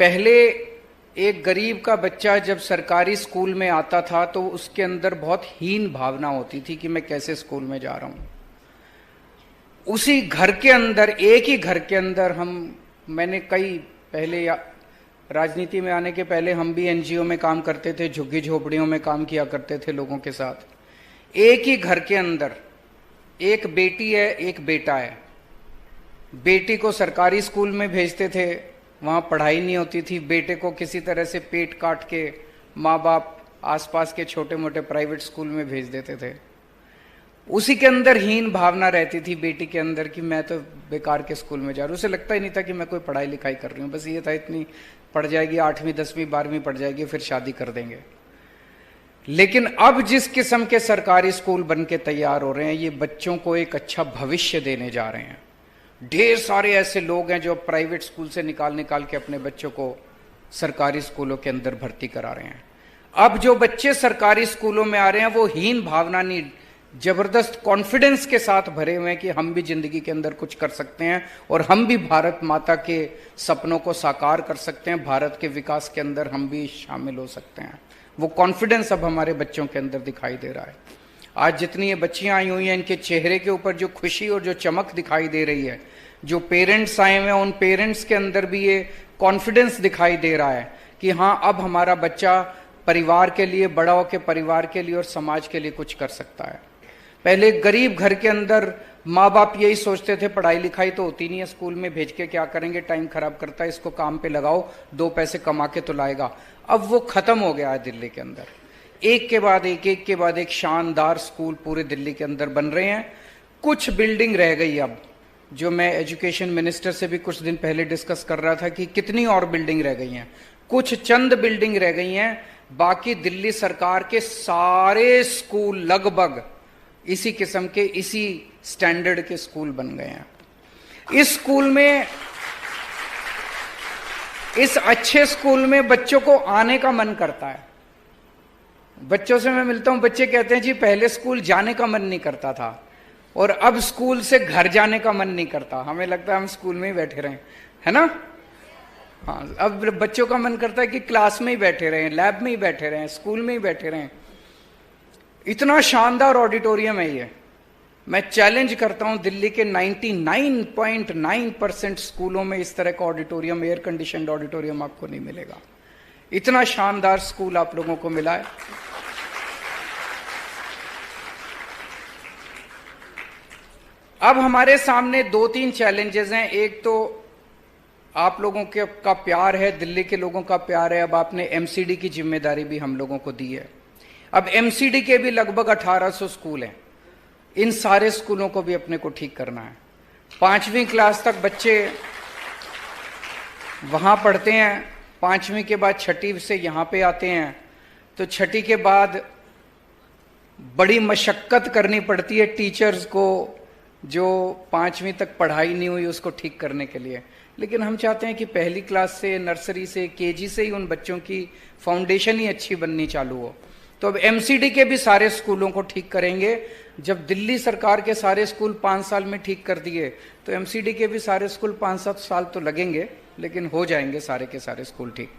पहले एक गरीब का बच्चा जब सरकारी स्कूल में आता था तो उसके अंदर बहुत हीन भावना होती थी कि मैं कैसे स्कूल में जा रहा हूं। उसी घर के अंदर, एक ही घर के अंदर मैंने कई पहले राजनीति में आने के पहले हम भी एनजीओ में काम करते थे, झुग्गी झोपड़ियों में काम किया करते थे लोगों के साथ। एक ही घर के अंदर एक बेटी है, एक बेटा है। बेटी को सरकारी स्कूल में भेजते थे, वहां पढ़ाई नहीं होती थी। बेटे को किसी तरह से पेट काट के माँ बाप आसपास के छोटे मोटे प्राइवेट स्कूल में भेज देते थे। उसी के अंदर हीन भावना रहती थी बेटी के अंदर कि मैं तो बेकार के स्कूल में जा रहा हूं। उसे लगता ही नहीं था कि मैं कोई पढ़ाई लिखाई कर रही हूं, बस ये था इतनी पढ़ जाएगी, 8वीं 10वीं 12वीं पढ़ जाएगी, फिर शादी कर देंगे। लेकिन अब जिस किस्म के सरकारी स्कूल बन के तैयार हो रहे हैं, ये बच्चों को एक अच्छा भविष्य देने जा रहे हैं। ढेर सारे ऐसे लोग हैं जो प्राइवेट स्कूल से निकाल के अपने बच्चों को सरकारी स्कूलों के अंदर भर्ती करा रहे हैं। अब जो बच्चे सरकारी स्कूलों में आ रहे हैं वो हीन भावना नहीं, जबरदस्त कॉन्फिडेंस के साथ भरे हुए हैं कि हम भी जिंदगी के अंदर कुछ कर सकते हैं और हम भी भारत माता के सपनों को साकार कर सकते हैं, भारत के विकास के अंदर हम भी शामिल हो सकते हैं। वो कॉन्फिडेंस अब हमारे बच्चों के अंदर दिखाई दे रहा है। आज जितनी ये बच्चियां आई हुई हैं, इनके चेहरे के ऊपर जो खुशी और जो चमक दिखाई दे रही है, जो पेरेंट्स आए हुए हैं उन पेरेंट्स के अंदर भी ये कॉन्फिडेंस दिखाई दे रहा है कि हाँ, अब हमारा बच्चा परिवार के लिए, बड़ा होकर परिवार के लिए और समाज के लिए कुछ कर सकता है। पहले गरीब घर के अंदर माँ बाप यही सोचते थे पढ़ाई लिखाई तो होती नहीं है, स्कूल में भेज के क्या करेंगे, टाइम खराब करता है, इसको काम पे लगाओ, 2 पैसे कमा के तो लाएगा। अब वो खत्म हो गया है दिल्ली के अंदर। एक के बाद एक शानदार स्कूल पूरे दिल्ली के अंदर बन रहे हैं। कुछ बिल्डिंग रह गई अब, जो मैं एजुकेशन मिनिस्टर से भी कुछ दिन पहले डिस्कस कर रहा था कि कितनी और बिल्डिंग रह गई हैं। कुछ चंद बिल्डिंग रह गई हैं, बाकी दिल्ली सरकार के सारे स्कूल लगभग इसी किस्म के, इसी स्टैंडर्ड के स्कूल बन गए हैं। इस स्कूल में, इस अच्छे स्कूल में बच्चों को आने का मन करता है। बच्चों से मैं मिलता हूं, बच्चे कहते हैं जी पहले स्कूल जाने का मन नहीं करता था और अब स्कूल से घर जाने का मन नहीं करता, हमें लगता है हम स्कूल में ही बैठे रहें, है ना। हाँ, अब बच्चों का मन करता है कि क्लास में ही बैठे रहें, लैब में ही बैठे रहें, स्कूल में ही बैठे रहें। इतना शानदार ऑडिटोरियम है ये। मैं चैलेंज करता हूं, दिल्ली के 99.9% स्कूलों में इस तरह का ऑडिटोरियम, एयर कंडीशनड ऑडिटोरियम आपको नहीं मिलेगा। इतना शानदार स्कूल आप लोगों को मिला है। अब हमारे सामने 2-3 चैलेंजेस हैं। एक तो आप लोगों के का प्यार है, दिल्ली के लोगों का प्यार है। अब आपने एमसीडी की जिम्मेदारी भी हम लोगों को दी है। अब एमसीडी के भी लगभग 1800 स्कूल हैं। इन सारे स्कूलों को भी अपने को ठीक करना है। 5वीं क्लास तक बच्चे वहां पढ़ते हैं, 5वीं के बाद 6ठी से यहां पे आते हैं, तो 6ठी के बाद बड़ी मशक्कत करनी पड़ती है टीचर्स को, जो 5वीं तक पढ़ाई नहीं हुई उसको ठीक करने के लिए। लेकिन हम चाहते हैं कि पहली क्लास से, नर्सरी से, केजी से ही उन बच्चों की फाउंडेशन ही अच्छी बननी चालू हो। तो अब एमसीडी के भी सारे स्कूलों को ठीक करेंगे। जब दिल्ली सरकार के सारे स्कूल 5 साल में ठीक कर दिए तो एमसीडी के भी सारे स्कूल 5-7 साल तो लगेंगे, लेकिन हो जाएंगे सारे के सारे स्कूल ठीक।